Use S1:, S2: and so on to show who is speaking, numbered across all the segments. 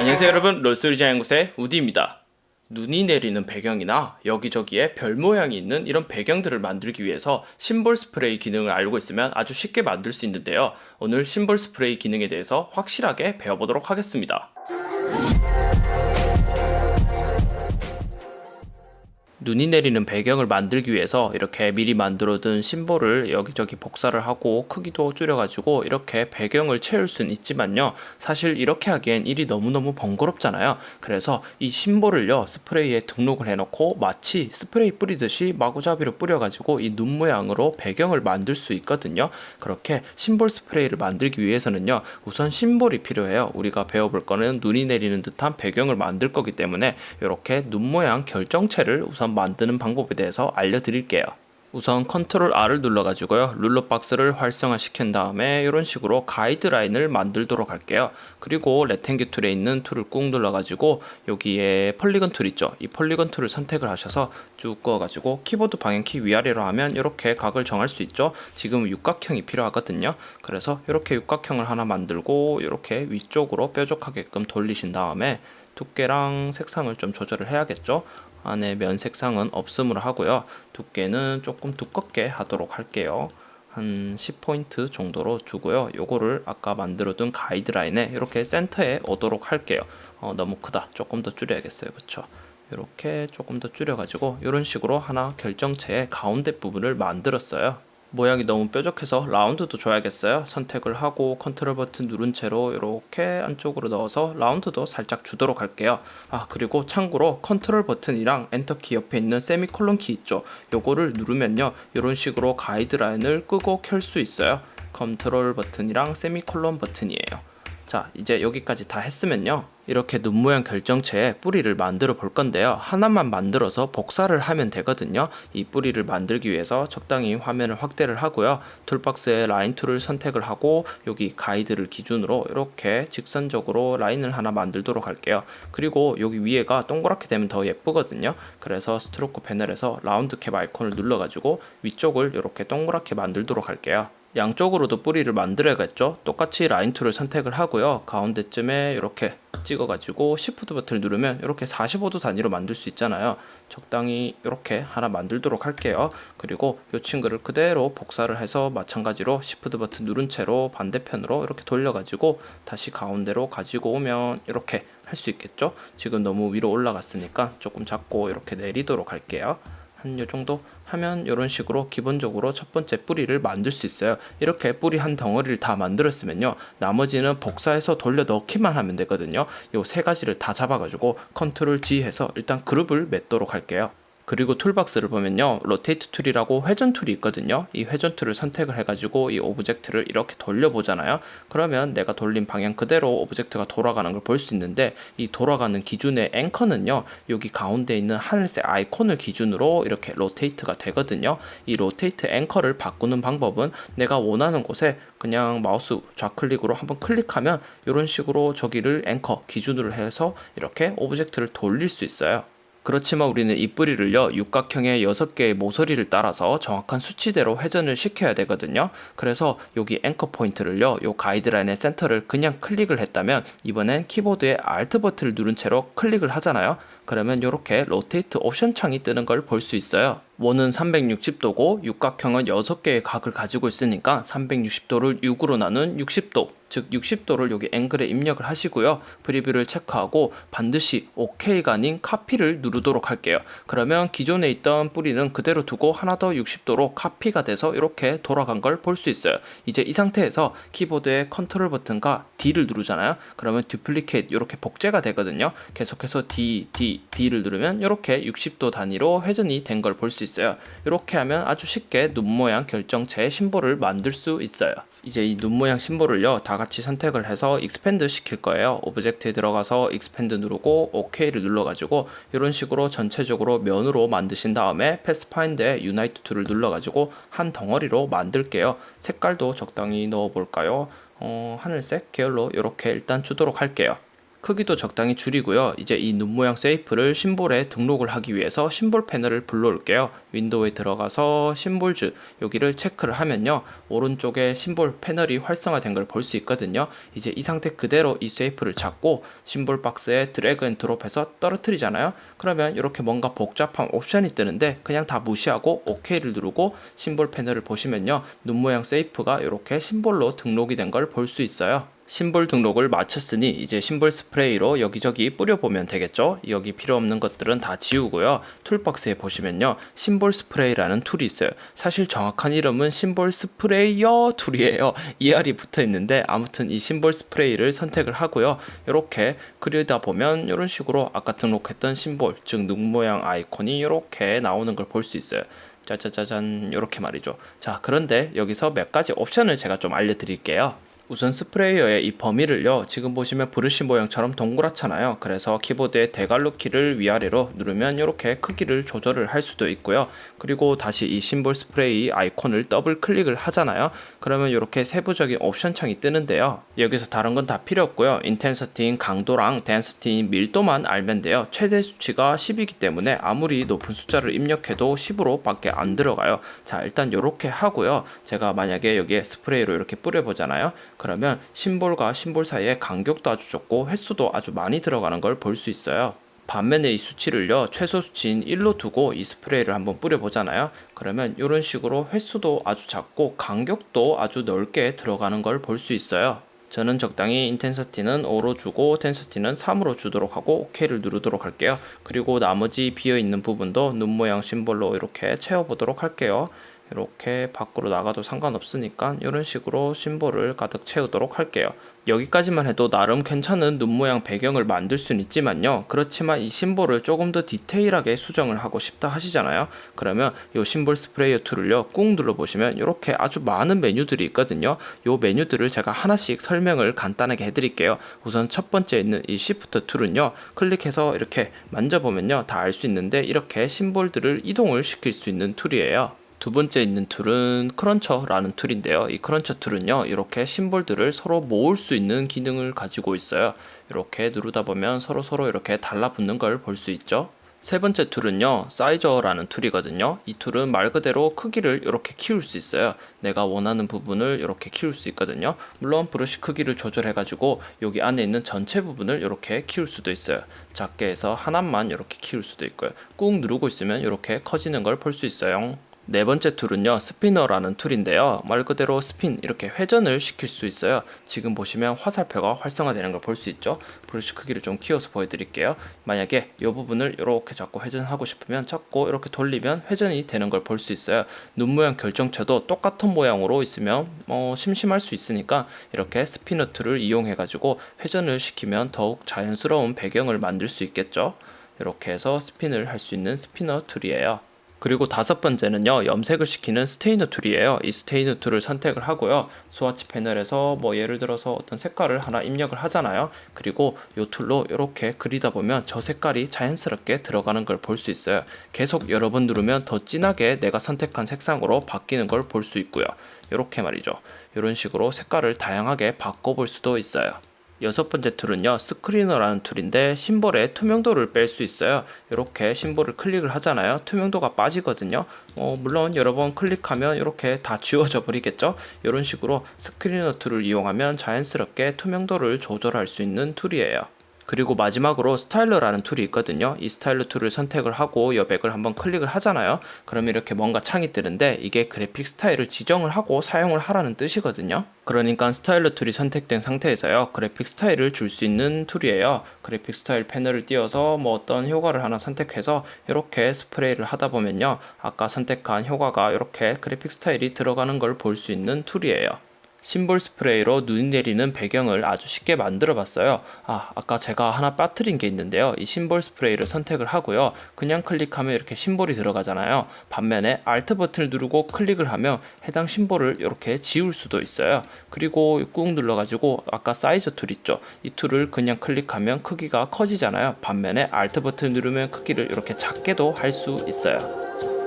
S1: 안녕하세요 여러분, 롤스리자 연구소의 우디입니다. 눈이 내리는 배경이나 여기저기에 별 모양이 있는 이런 배경들을 만들기 위해서 심볼 스프레이 기능을 알고 있으면 아주 쉽게 만들 수 있는데요. 오늘 심볼 스프레이 기능에 대해서 확실하게 배워보도록 하겠습니다. 눈이 내리는 배경을 만들기 위해서 이렇게 미리 만들어둔 심볼을 여기저기 복사를 하고 크기도 줄여가지고 이렇게 배경을 채울 수는 있지만요, 사실 이렇게 하기엔 일이 너무너무 번거롭잖아요. 그래서 이 심볼을요 스프레이에 등록을 해놓고 마치 스프레이 뿌리듯이 마구잡이로 뿌려가지고 이 눈 모양으로 배경을 만들 수 있거든요. 그렇게 심볼 스프레이를 만들기 위해서는요, 우선 심볼이 필요해요. 우리가 배워볼 거는 눈이 내리는 듯한 배경을 만들 거기 때문에 이렇게 눈 모양 결정체를 우선 만드는 방법에 대해서 알려드릴게요. 우선 컨트롤 R을 눌러가지고요, 룰러 박스를 활성화 시킨 다음에 이런 식으로 가이드라인을 만들도록 할게요. 그리고 레탱규 툴에 있는 툴을 꾹 눌러가지고 여기에 폴리건 툴 있죠, 이 폴리건 툴을 선택을 하셔서 쭉 그어가지고 키보드 방향키 위아래로 하면 이렇게 각을 정할 수 있죠. 지금 육각형이 필요하거든요. 그래서 이렇게 육각형을 하나 만들고 이렇게 위쪽으로 뾰족하게끔 돌리신 다음에 두께랑 색상을 좀 조절을 해야겠죠. 안에 면 색상은 없음으로 하고요. 두께는 조금 두껍게 하도록 할게요. 한 10포인트 정도로 두고요. 요거를 아까 만들어둔 가이드라인에 이렇게 센터에 오도록 할게요. 너무 크다. 조금 더 줄여야겠어요. 그쵸? 이렇게 조금 더 줄여가지고 이런 식으로 하나 결정체의 가운데 부분을 만들었어요. 모양이 너무 뾰족해서 라운드도 줘야겠어요. 선택을 하고 컨트롤 버튼 누른 채로 이렇게 안쪽으로 넣어서 라운드도 살짝 주도록 할게요. 그리고 참고로 컨트롤 버튼이랑 엔터 키 옆에 있는 세미콜론 키 있죠, 요거를 누르면요 이런 식으로 가이드라인을 끄고 켤 수 있어요. 컨트롤 버튼이랑 세미콜론 버튼이에요. 자, 이제 여기까지 다 했으면요, 이렇게 눈 모양 결정체에 뿌리를 만들어 볼 건데요, 하나만 만들어서 복사를 하면 되거든요. 이 뿌리를 만들기 위해서 적당히 화면을 확대를 하고요, 툴박스에 라인 툴을 선택을 하고 여기 가이드를 기준으로 이렇게 직선적으로 라인을 하나 만들도록 할게요. 그리고 여기 위에가 동그랗게 되면 더 예쁘거든요. 그래서 스트로크 패널에서 라운드 캡 아이콘을 눌러가지고 위쪽을 이렇게 동그랗게 만들도록 할게요. 양쪽으로도 뿌리를 만들어야겠죠. 똑같이 라인 툴을 선택을 하고요, 가운데쯤에 이렇게 찍어가지고 시프트 버튼을 누르면 이렇게 45도 단위로 만들 수 있잖아요. 적당히 이렇게 하나 만들도록 할게요. 그리고 이 친구를 그대로 복사를 해서 마찬가지로 시프트 버튼 누른 채로 반대편으로 이렇게 돌려가지고 다시 가운데로 가지고 오면 이렇게 할 수 있겠죠. 지금 너무 위로 올라갔으니까 조금 잡고 이렇게 내리도록 할게요. 한 요 정도 하면 이런 식으로 기본적으로 첫 번째 뿌리를 만들 수 있어요. 이렇게 뿌리 한 덩어리를 다 만들었으면요, 나머지는 복사해서 돌려 넣기만 하면 되거든요. 요 세 가지를 다 잡아가지고 컨트롤 G 해서 일단 그룹을 맺도록 할게요. 그리고 툴박스를 보면요, 로테이트 툴이라고 회전 툴이 있거든요. 이 회전 툴을 선택을 해가지고 이 오브젝트를 이렇게 돌려보잖아요. 그러면 내가 돌린 방향 그대로 오브젝트가 돌아가는 걸 볼 수 있는데, 이 돌아가는 기준의 앵커는요, 여기 가운데 있는 하늘색 아이콘을 기준으로 이렇게 로테이트가 되거든요. 이 로테이트 앵커를 바꾸는 방법은 내가 원하는 곳에 그냥 마우스 좌클릭으로 한번 클릭하면 이런 식으로 저기를 앵커 기준으로 해서 이렇게 오브젝트를 돌릴 수 있어요. 그렇지만 우리는 이 뿌리를요, 육각형의 6개의 모서리를 따라서 정확한 수치대로 회전을 시켜야 되거든요. 그래서 여기 앵커 포인트를요, 요 가이드라인의 센터를 그냥 클릭을 했다면 이번엔 키보드의 Alt 버튼을 누른 채로 클릭을 하잖아요. 그러면 이렇게 로테이트 옵션 창이 뜨는 걸 볼 수 있어요. 원은 360도고 육각형은 6개의 각을 가지고 있으니까 360도를 6으로 나눈 60도, 즉 60도를 여기 앵글에 입력을 하시고요. 프리뷰를 체크하고 반드시 OK가 아닌 카피를 누르도록 할게요. 그러면 기존에 있던 뿌리는 그대로 두고 하나 더 60도로 카피가 돼서 이렇게 돌아간 걸 볼 수 있어요. 이제 이 상태에서 키보드의 컨트롤 버튼과 D를 누르잖아요. 그러면 듀플리케이트 이렇게 복제가 되거든요. 계속해서 D를 누르면 이렇게 60도 단위로 회전이 된 걸 볼 수 있어요. 이렇게 하면 아주 쉽게 눈 모양 결정체의 심볼을 만들 수 있어요. 이제 이 눈 모양 심볼을요, 다 같이 선택을 해서 익스펜드 시킬 거예요. 오브젝트에 들어가서 익스펜드 누르고 OK를 눌러가지고 이런 식으로 전체적으로 면으로 만드신 다음에 패스파인드에 유나이트 툴을 눌러가지고 한 덩어리로 만들게요. 색깔도 적당히 넣어볼까요? 하늘색 계열로 이렇게 일단 주도록 할게요. 크기도 적당히 줄이고요. 이제 이 눈 모양 쉐이프를 심볼에 등록을 하기 위해서 심볼 패널을 불러올게요. 윈도우에 들어가서 심볼즈 여기를 체크를 하면요. 오른쪽에 심볼 패널이 활성화된 걸 볼 수 있거든요. 이제 이 상태 그대로 이 쉐이프를 잡고 심볼 박스에 드래그 앤 드롭해서 떨어뜨리잖아요. 그러면 이렇게 뭔가 복잡한 옵션이 뜨는데 그냥 다 무시하고 OK를 누르고 심볼 패널을 보시면요. 눈 모양 쉐이프가 이렇게 심볼로 등록이 된 걸 볼 수 있어요. 심볼 등록을 마쳤으니 이제 심볼 스프레이로 여기저기 뿌려보면 되겠죠. 여기 필요 없는 것들은 다 지우고요. 툴박스에 보시면요. 심볼 스프레이라는 툴이 있어요. 사실 정확한 이름은 심볼 스프레이어 툴이에요. ER이 붙어 있는데 아무튼 이 심볼 스프레이를 선택을 하고요. 이렇게 그리다 보면 이런 식으로 아까 등록했던 심볼, 즉 눈 모양 아이콘이 이렇게 나오는 걸 볼 수 있어요. 짜자자잔 이렇게 말이죠. 자, 그런데 여기서 몇 가지 옵션을 제가 좀 알려드릴게요. 우선 스프레이어의 이 범위를요, 지금 보시면 브러쉬 모양처럼 동그랗잖아요. 그래서 키보드의 대괄호 키를 위아래로 누르면 이렇게 크기를 조절을 할 수도 있고요. 그리고 다시 이 심볼 스프레이 아이콘을 더블 클릭을 하잖아요. 그러면 이렇게 세부적인 옵션 창이 뜨는데요. 여기서 다른 건 다 필요 없고요. 인텐서티인 강도랑 덴서티인 밀도만 알면 돼요. 최대 수치가 10이기 때문에 아무리 높은 숫자를 입력해도 10으로 밖에 안 들어가요. 자, 일단 이렇게 하고요. 제가 만약에 여기에 스프레이로 이렇게 뿌려보잖아요. 그러면 심볼과 심볼 사이에 간격도 아주 좁고 횟수도 아주 많이 들어가는 걸 볼 수 있어요. 반면에 이 수치를요, 최소 수치인 1로 두고 이 스프레이를 한번 뿌려보잖아요. 그러면 이런 식으로 횟수도 아주 작고 간격도 아주 넓게 들어가는 걸 볼 수 있어요. 저는 적당히 인텐서티는 5로 주고 텐서티는 3으로 주도록 하고 OK를 누르도록 할게요. 그리고 나머지 비어있는 부분도 눈 모양 심볼로 이렇게 채워보도록 할게요. 이렇게 밖으로 나가도 상관없으니까 이런 식으로 심볼을 가득 채우도록 할게요. 여기까지만 해도 나름 괜찮은 눈 모양 배경을 만들 수는 있지만요. 그렇지만 이 심볼을 조금 더 디테일하게 수정을 하고 싶다 하시잖아요. 그러면 이 심볼 스프레이어 툴을요, 꾹 눌러보시면 이렇게 아주 많은 메뉴들이 있거든요. 이 메뉴들을 제가 하나씩 설명을 간단하게 해드릴게요. 우선 첫 번째 있는 이 시프트 툴은요, 클릭해서 이렇게 만져보면요, 다 알 수 있는데 이렇게 심볼들을 이동을 시킬 수 있는 툴이에요. 두 번째 있는 툴은 크런처라는 툴인데요. 이 크런처 툴은요, 이렇게 심볼들을 서로 모을 수 있는 기능을 가지고 있어요. 이렇게 누르다 보면 서로 이렇게 달라붙는 걸 볼 수 있죠. 세 번째 툴은요, 사이저라는 툴이거든요. 이 툴은 말 그대로 크기를 이렇게 키울 수 있어요. 내가 원하는 부분을 이렇게 키울 수 있거든요. 물론 브러쉬 크기를 조절해 가지고 여기 안에 있는 전체 부분을 이렇게 키울 수도 있어요. 작게 해서 하나만 이렇게 키울 수도 있고요. 꾹 누르고 있으면 이렇게 커지는 걸 볼 수 있어요. 네 번째 툴은요, 스피너라는 툴인데요. 말 그대로 스핀, 이렇게 회전을 시킬 수 있어요. 지금 보시면 화살표가 활성화되는 걸 볼 수 있죠. 브러쉬 크기를 좀 키워서 보여드릴게요. 만약에 이 부분을 이렇게 잡고 회전하고 싶으면 잡고 이렇게 돌리면 회전이 되는 걸 볼 수 있어요. 눈 모양 결정체도 똑같은 모양으로 있으면 심심할 수 있으니까 이렇게 스피너 툴을 이용해 가지고 회전을 시키면 더욱 자연스러운 배경을 만들 수 있겠죠. 이렇게 해서 스핀을 할 수 있는 스피너 툴이에요. 그리고 다섯 번째는요, 염색을 시키는 스테이너 툴이에요. 이 스테이너 툴을 선택을 하고요, 스와치 패널에서 뭐 예를 들어서 어떤 색깔을 하나 입력을 하잖아요. 그리고 이 툴로 이렇게 그리다 보면 저 색깔이 자연스럽게 들어가는 걸 볼 수 있어요. 계속 여러 번 누르면 더 진하게 내가 선택한 색상으로 바뀌는 걸 볼 수 있고요. 이렇게 말이죠. 이런 식으로 색깔을 다양하게 바꿔볼 수도 있어요. 여섯 번째 툴은요, 스크리너라는 툴인데 심볼의 투명도를 뺄 수 있어요. 이렇게 심볼을 클릭을 하잖아요. 투명도가 빠지거든요. 물론 여러 번 클릭하면 이렇게 다 지워져 버리겠죠. 이런 식으로 스크리너 툴을 이용하면 자연스럽게 투명도를 조절할 수 있는 툴이에요. 그리고 마지막으로 스타일러라는 툴이 있거든요. 이 스타일러 툴을 선택을 하고 여백을 한번 클릭을 하잖아요. 그러면 이렇게 뭔가 창이 뜨는데 이게 그래픽 스타일을 지정을 하고 사용을 하라는 뜻이거든요. 그러니까 스타일러 툴이 선택된 상태에서요, 그래픽 스타일을 줄 수 있는 툴이에요. 그래픽 스타일 패널을 띄워서 뭐 어떤 효과를 하나 선택해서 이렇게 스프레이를 하다 보면요, 아까 선택한 효과가 이렇게 그래픽 스타일이 들어가는 걸 볼 수 있는 툴이에요. 심볼 스프레이로 눈이 내리는 배경을 아주 쉽게 만들어 봤어요. 아까 제가 하나 빠뜨린 게 있는데요. 이 심볼 스프레이를 선택을 하고요, 그냥 클릭하면 이렇게 심볼이 들어가잖아요. 반면에 Alt 버튼을 누르고 클릭을 하면 해당 심볼을 이렇게 지울 수도 있어요. 그리고 꾹 눌러 가지고 아까 사이즈 툴 있죠, 이 툴을 그냥 클릭하면 크기가 커지잖아요. 반면에 Alt 버튼을 누르면 크기를 이렇게 작게도 할 수 있어요.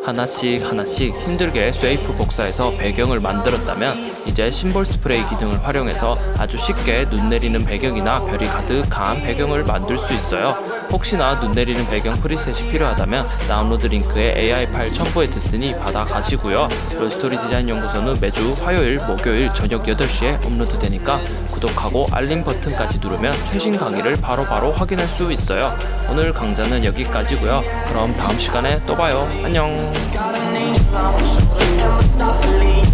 S1: 하나씩 힘들게 쉐이프 복사해서 배경을 만들었다면 이제 심볼 스프레이 기능을 활용해서 아주 쉽게 눈 내리는 배경이나 별이 가득한 배경을 만들 수 있어요. 혹시나 눈 내리는 배경 프리셋이 필요하다면 다운로드 링크에 AI 파일 첨부해 뒀으니 받아 가시고요. 롤스토리 디자인 연구소는 매주 화요일, 목요일 저녁 8시에 업로드 되니까 구독하고 알림 버튼까지 누르면 최신 강의를 바로바로 확인할 수 있어요. 오늘 강좌는 여기까지고요. 그럼 다음 시간에 또 봐요. 안녕.
S2: Got an angel, I wish I would've never stopped believing.